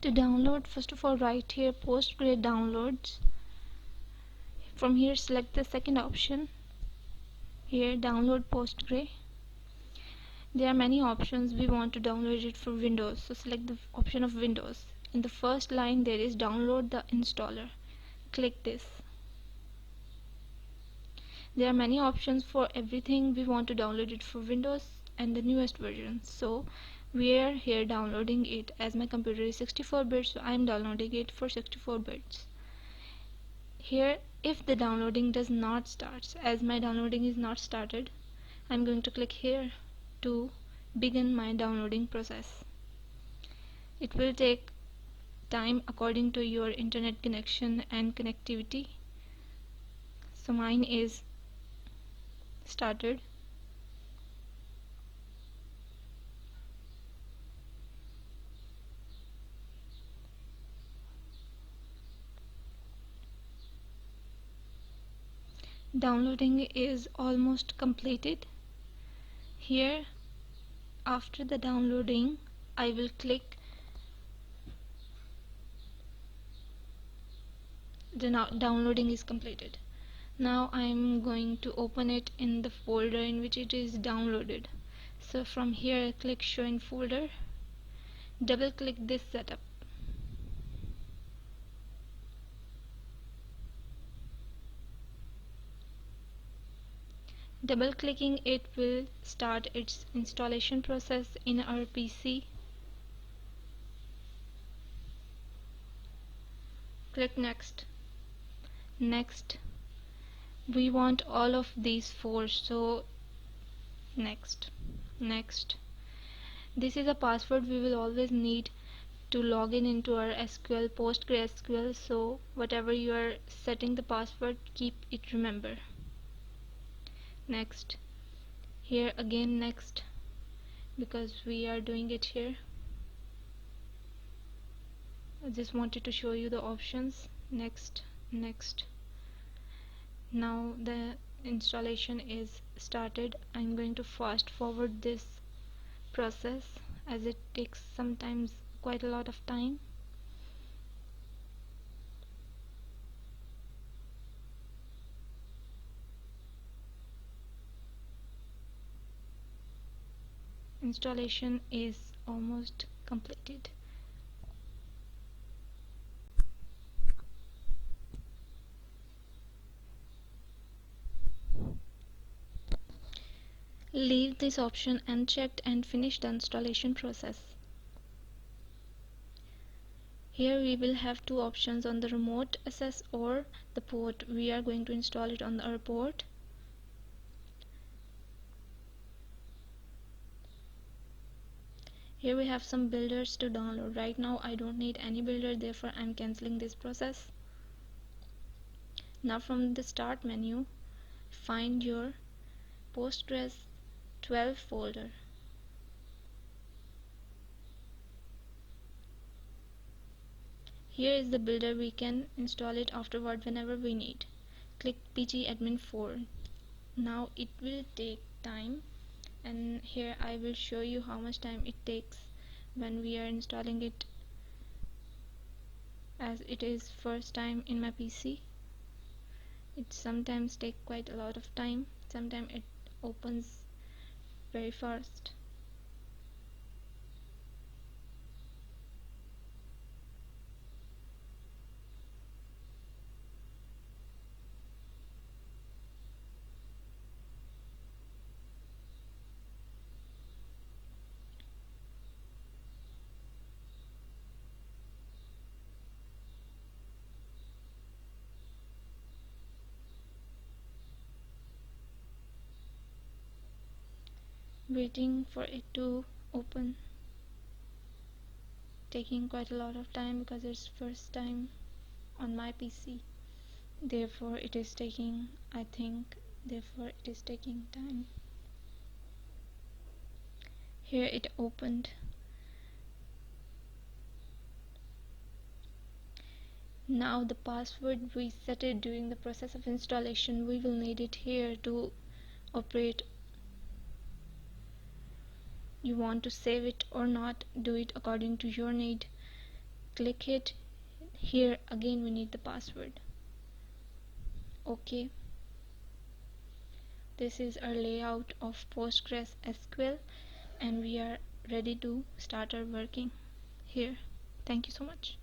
To download, first of all write here PostgreSQL downloads. From here select the second option, here download PostgreSQL. There are many options. We want to download it for Windows, so select the option of Windows. In the first line there is download the installer. Click this. There are many options for everything. We want to download it for Windows and the newest version, so we are here downloading it. As my computer is 64 bits, so I am downloading it for 64 bits. Here, if the downloading does not start, as my downloading is not started, I'm going to click here to begin my downloading process. It will take time according to your internet connection and connectivity. So mine is started. Downloading is almost completed. Here, after the downloading, I will click the downloading is completed. Now I am going to open it in the folder in which it is downloaded. So from here click show in folder, double click this setup. Double clicking it will start its installation process in our PC. Click next. Next. We want all of these four, so next. Next. This is a password we will always need to log in into our SQL, PostgreSQL, so whatever you are setting the password, keep it remember. Next. Here again next, because we are doing it here. I just wanted to show you the options. Next, next. Now the installation is started. I'm going to fast forward this process as it takes sometimes quite a lot of time. Installation is almost completed. Leave this option unchecked and finish the installation process. Here we will have two options on the remote access or the port. We are going to install it on our port. Here we have some builders to download. Right now I don't need any builder, therefore I'm cancelling this process. Now from the start menu, find your Postgres 12 folder. Here is the builder. We can install it afterward whenever we need. Click pgadmin 4. Now it will take time, and here I will show you how much time it takes when we are installing it, as it is first time in my PC. It sometimes takes quite a lot of time. Sometimes it opens very fast. Waiting for it to open, taking quite a lot of time because it's first time on my PC. Therefore it is taking, I think, therefore it is taking time. Here it opened. Now the password we set it during the process of installation, we will need it here to operate. You want to save it or not, do it according to your need. click it. Here again we need the password. Okay, this is our layout of PostgreSQL, and we are ready to start our working here. Thank you so much.